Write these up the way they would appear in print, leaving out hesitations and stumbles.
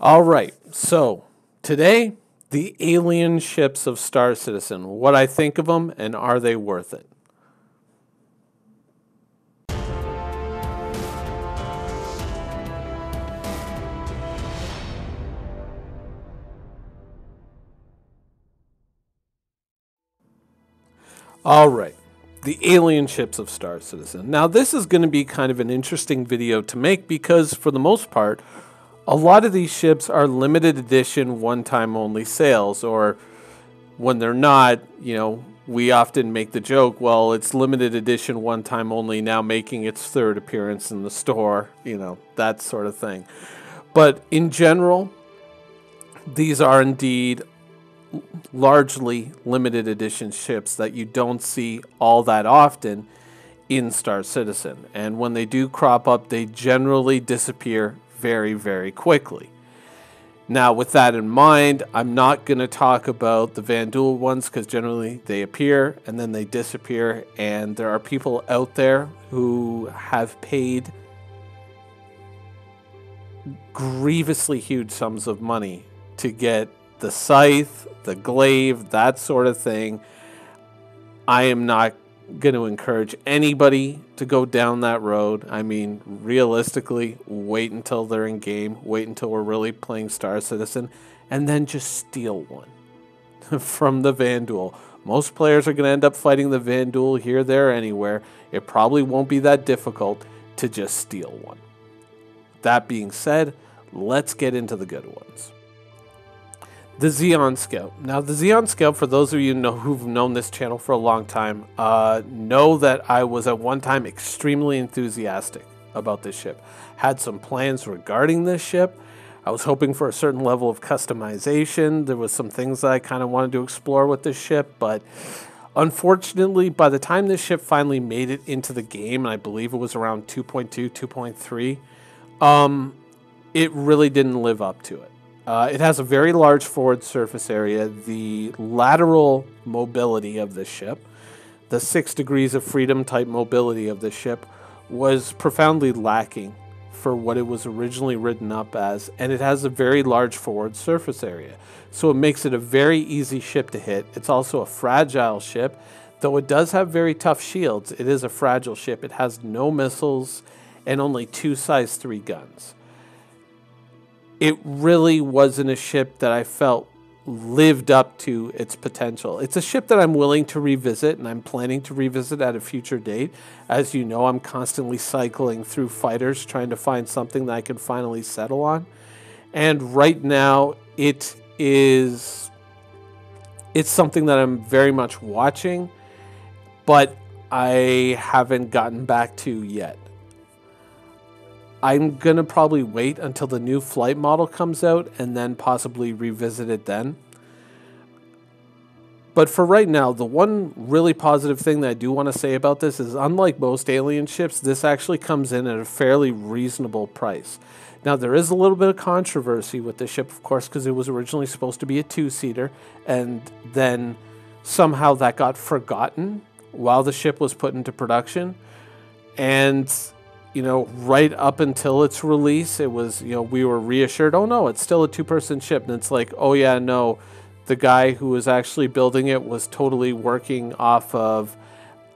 All right, so today, the alien ships of Star Citizen. What I think of them, and are they worth it? All right, the alien ships of Star Citizen. Now, this is going to be kind of an interesting video to make because, for the most part, a lot of these ships are limited edition, one-time only sales, or when they're not, we often make the joke, well, it's limited edition, one-time only, now making its third appearance in the store, that sort of thing. But in general, these are indeed largely limited edition ships that you don't see all that often in Star Citizen. And when they do crop up, they generally disappear very, very quickly. Now, with that in mind, I'm not going to talk about the Vanduul ones because generally they appear and then they disappear. And there are people out there who have paid grievously huge sums of money to get the scythe, the glaive, that sort of thing. I am not going to encourage anybody to go down that road. I mean, realistically, wait until they're in game, wait until we're really playing Star Citizen, and then just steal one from the Vanduul. Most players are going to end up fighting the Vanduul here, there, anywhere. It probably won't be that difficult to just steal one. That being said, let's get into the good ones. The Zeon Scout. Now, the Zeon Scout, for those of you who've known this channel for a long time, know that I was at one time extremely enthusiastic about this ship. Had some plans regarding this ship. I was hoping for a certain level of customization. There was some things that I kind of wanted to explore with this ship, but unfortunately, by the time this ship finally made it into the game, and I believe it was around 2.2, 2.3, it really didn't live up to it. It has a very large forward surface area. The lateral mobility of the ship, the 6 degrees of freedom type mobility of the ship, was profoundly lacking for what it was originally written up as, and it has a very large forward surface area. So it makes it a very easy ship to hit. It's also a fragile ship, though it does have very tough shields. It is a fragile ship. It has no missiles and only 2 size 3 guns. It really wasn't a ship that I felt lived up to its potential. It's a ship that I'm willing to revisit, and I'm planning to revisit at a future date. As you know, I'm constantly cycling through fighters trying to find something that I can finally settle on. And right now, it's something that I'm very much watching, but I haven't gotten back to yet. I'm going to probably wait until the new flight model comes out and then possibly revisit it then. But for right now, the one really positive thing that I do want to say about this is, unlike most alien ships, this actually comes in at a fairly reasonable price. Now, there is a little bit of controversy with this ship, of course, because it was originally supposed to be a 2-seater, and then somehow that got forgotten while the ship was put into production. And right up until its release, it was, we were reassured, oh no, it's still a 2-person ship. And it's like, oh yeah, no, the guy who was actually building it was totally working off of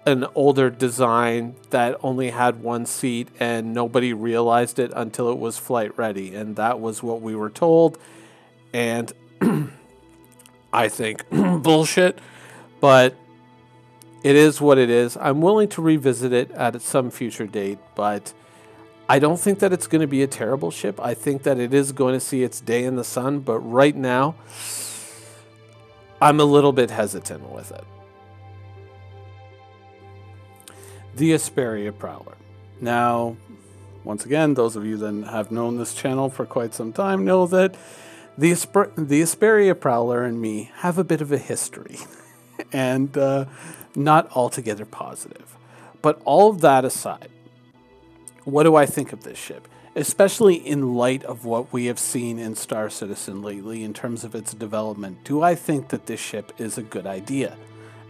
an older design that only had 1 seat, and nobody realized it until it was flight ready. And that was what we were told. And I think bullshit, but it is what it is. I'm willing to revisit it at some future date, but I don't think that it's going to be a terrible ship. I think that it is going to see its day in the sun, but right now, I'm a little bit hesitant with it. The Espera Prowler. Now, once again, those of you that have known this channel for quite some time know that the Espera Prowler and me have a bit of a history. And not altogether positive. But all of that aside, what do I think of this ship? Especially in light of what we have seen in Star Citizen lately in terms of its development. Do I think that this ship is a good idea?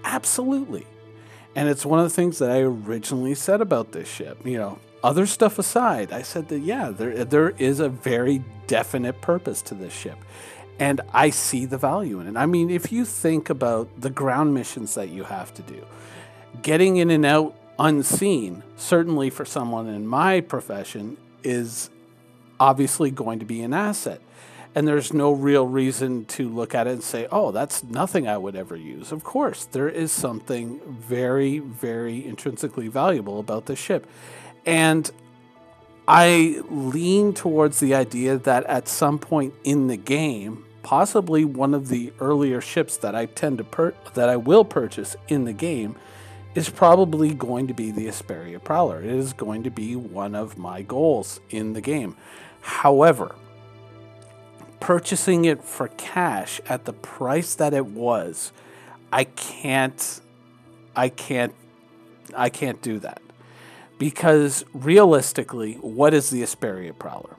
Absolutely. And it's one of the things that I originally said about this ship. other stuff aside, I said that, yeah, there is a very definite purpose to this ship. And I see the value in it. I mean, if you think about the ground missions that you have to do, getting in and out unseen, certainly for someone in my profession, is obviously going to be an asset. And there's no real reason to look at it and say, oh, that's nothing I would ever use. Of course, there is something very, very intrinsically valuable about the ship. And I lean towards the idea that at some point in the game, possibly one of the earlier ships that I that I will purchase in the game is probably going to be the Espera Prowler. It is going to be one of my goals in the game. However, purchasing it for cash at the price that it was, I can't do that. Because realistically, what is the Espera Prowler?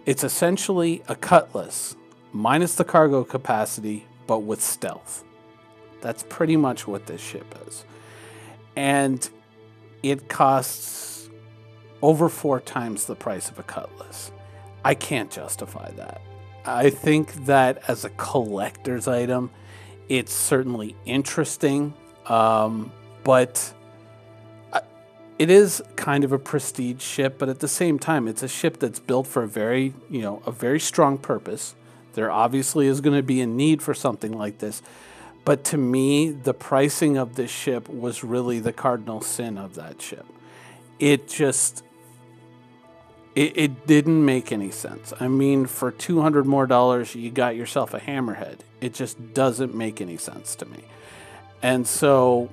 It's essentially a cutlass, minus the cargo capacity, but with stealth. That's pretty much what this ship is. And it costs over 4 times the price of a cutlass. I can't justify that. I think that as a collector's item, it's certainly interesting, but it is kind of a prestige ship. But at the same time, it's a ship that's built for a very strong purpose. There obviously is going to be a need for something like this. But to me, the pricing of this ship was really the cardinal sin of that ship. It didn't make any sense. I mean, for $200 more, you got yourself a hammerhead. It just doesn't make any sense to me. And so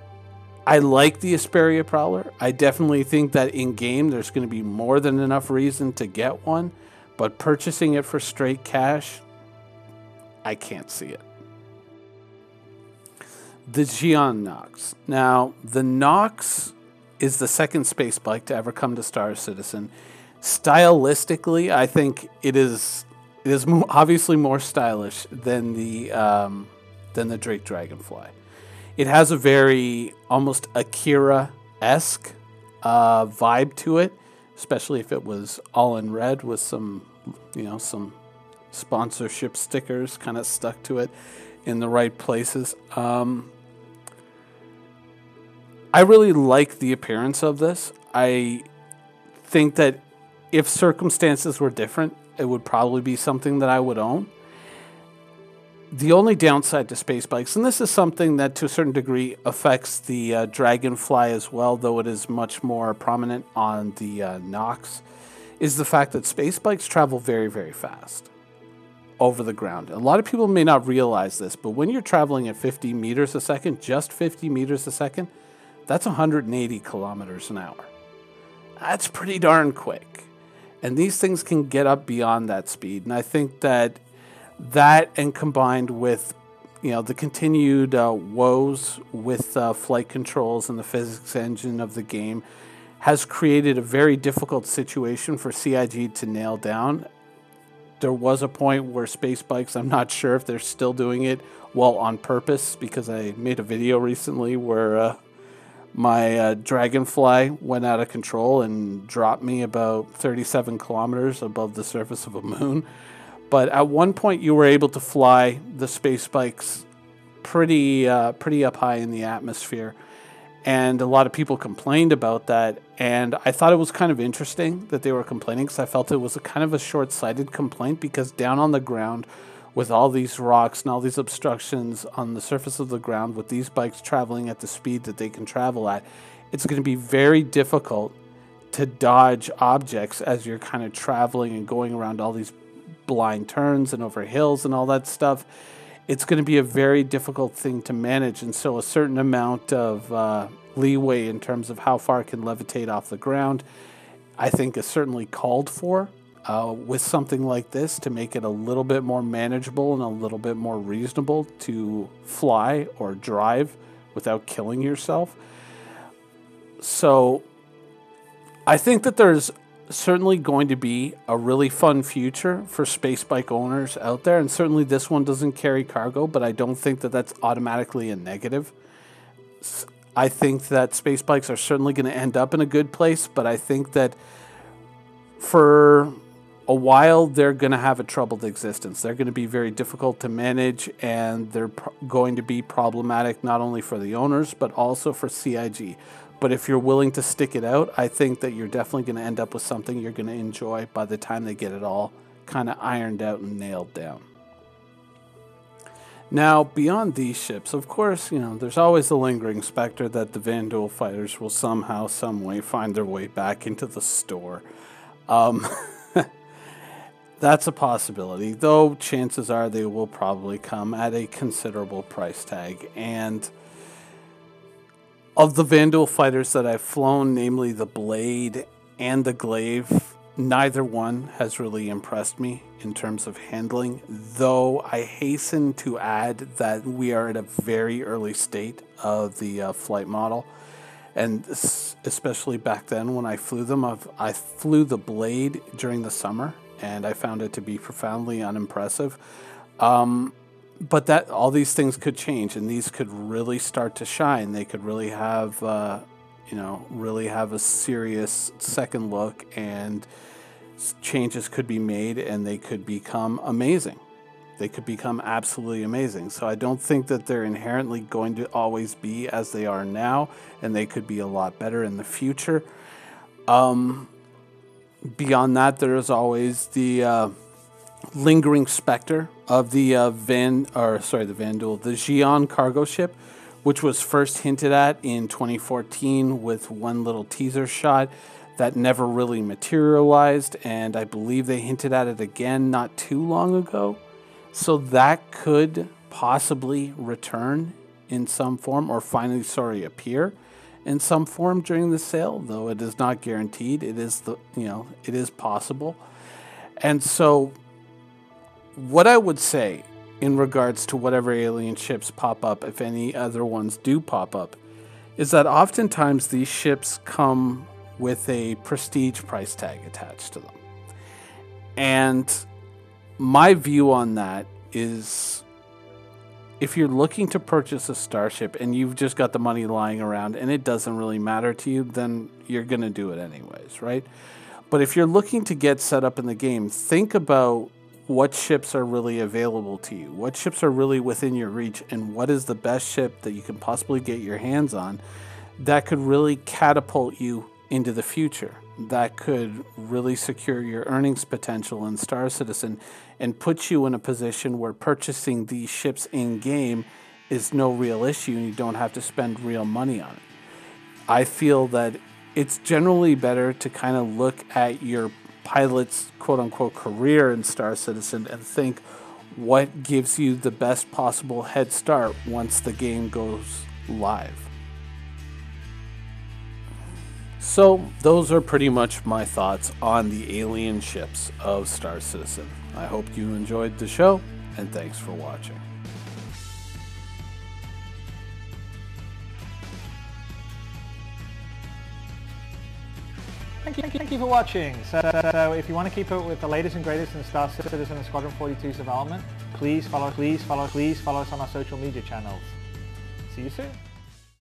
I like the Espera Prowler. I definitely think that in-game there's going to be more than enough reason to get one. But purchasing it for straight cash, I can't see it. The Gion Knox. Now, the Knox is the second space bike to ever come to Star Citizen. Stylistically, I think it is obviously more stylish than the Drake Dragonfly. It has a very almost Akira-esque vibe to it, especially if it was all in red with some sponsorship stickers kind of stuck to it in the right places. I really like the appearance of this. I think that if circumstances were different, it would probably be something that I would own. The only downside to space bikes, and this is something that to a certain degree affects the Dragonfly as well, though it is much more prominent on the Knox, is the fact that space bikes travel very, very fast over the ground. A lot of people may not realize this, but when you're traveling at 50 meters a second, just 50 meters a second, that's 180 kilometers an hour. That's pretty darn quick. And these things can get up beyond that speed. And I think that and combined with, the continued woes with flight controls and the physics engine of the game has created a very difficult situation for CIG to nail down. There was a point where space bikes, I'm not sure if they're still doing it, well, on purpose, because I made a video recently where my Dragonfly went out of control and dropped me about 37 kilometers above the surface of a moon. But at one point, you were able to fly the space bikes pretty up high in the atmosphere. And a lot of people complained about that. And I thought it was kind of interesting that they were complaining, because I felt it was a kind of a short-sighted complaint, because down on the ground with all these rocks and all these obstructions on the surface of the ground, with these bikes traveling at the speed that they can travel at, it's going to be very difficult to dodge objects as you're kind of traveling and going around all these blind turns and over hills and all that stuff. It's going to be a very difficult thing to manage. And so a certain amount of leeway in terms of how far it can levitate off the ground, I think, is certainly called for with something like this, to make it a little bit more manageable and a little bit more reasonable to fly or drive without killing yourself. So I think that there's certainly going to be a really fun future for space bike owners out there. And certainly this one doesn't carry cargo, but I don't think that that's automatically a negative. I think that space bikes are certainly going to end up in a good place, but I think that for a while they're going to have a troubled existence. They're going to be very difficult to manage, and they're going to be problematic not only for the owners but also for CIG. But if you're willing to stick it out, I think that you're definitely going to end up with something you're going to enjoy by the time they get it all kind of ironed out and nailed down. Now, beyond these ships, of course, you know, there's always the lingering specter that the Vandal Fighters will somehow, some way find their way back into the store. That's a possibility, though chances are they will probably come at a considerable price tag. And of the Vandal Fighters that I've flown, namely the Blade and the Glaive, neither one has really impressed me in terms of handling, though I hasten to add that we are at a very early state of the flight model. And especially back then when I flew them, I flew the Blade during the summer, and I found it to be profoundly unimpressive. But that all these things could change, and these could really start to shine. They could really have, really have a serious second look, and changes could be made, and they could become amazing. They could become absolutely amazing. So I don't think that they're inherently going to always be as they are now, and they could be a lot better in the future. Beyond that, there is always the lingering specter of the Vanduul, the Gion cargo ship, which was first hinted at in 2014 with one little teaser shot that never really materialized, and I believe they hinted at it again not too long ago. So that could possibly return in some form, or finally, appear in some form during the sale, though it is not guaranteed. It is it is possible. And so what I would say in regards to whatever alien ships pop up, if any other ones do pop up, is that oftentimes these ships come with a prestige price tag attached to them. And my view on that is, if you're looking to purchase a starship and you've just got the money lying around and it doesn't really matter to you, then you're going to do it anyways, right? But if you're looking to get set up in the game, think about what ships are really available to you, what ships are really within your reach, and what is the best ship that you can possibly get your hands on that could really catapult you into the future, that could really secure your earnings potential in Star Citizen and put you in a position where purchasing these ships in-game is no real issue and you don't have to spend real money on it. I feel that it's generally better to kind of look at your pilot's quote-unquote career in Star Citizen and think what gives you the best possible head start once the game goes live. So those are pretty much my thoughts on the alien ships of Star Citizen. I hope you enjoyed the show, and thanks for watching. Thank you for watching. So if you want to keep up with the latest and greatest in Star Citizen and Squadron 42's development, please follow us on our social media channels. See you soon.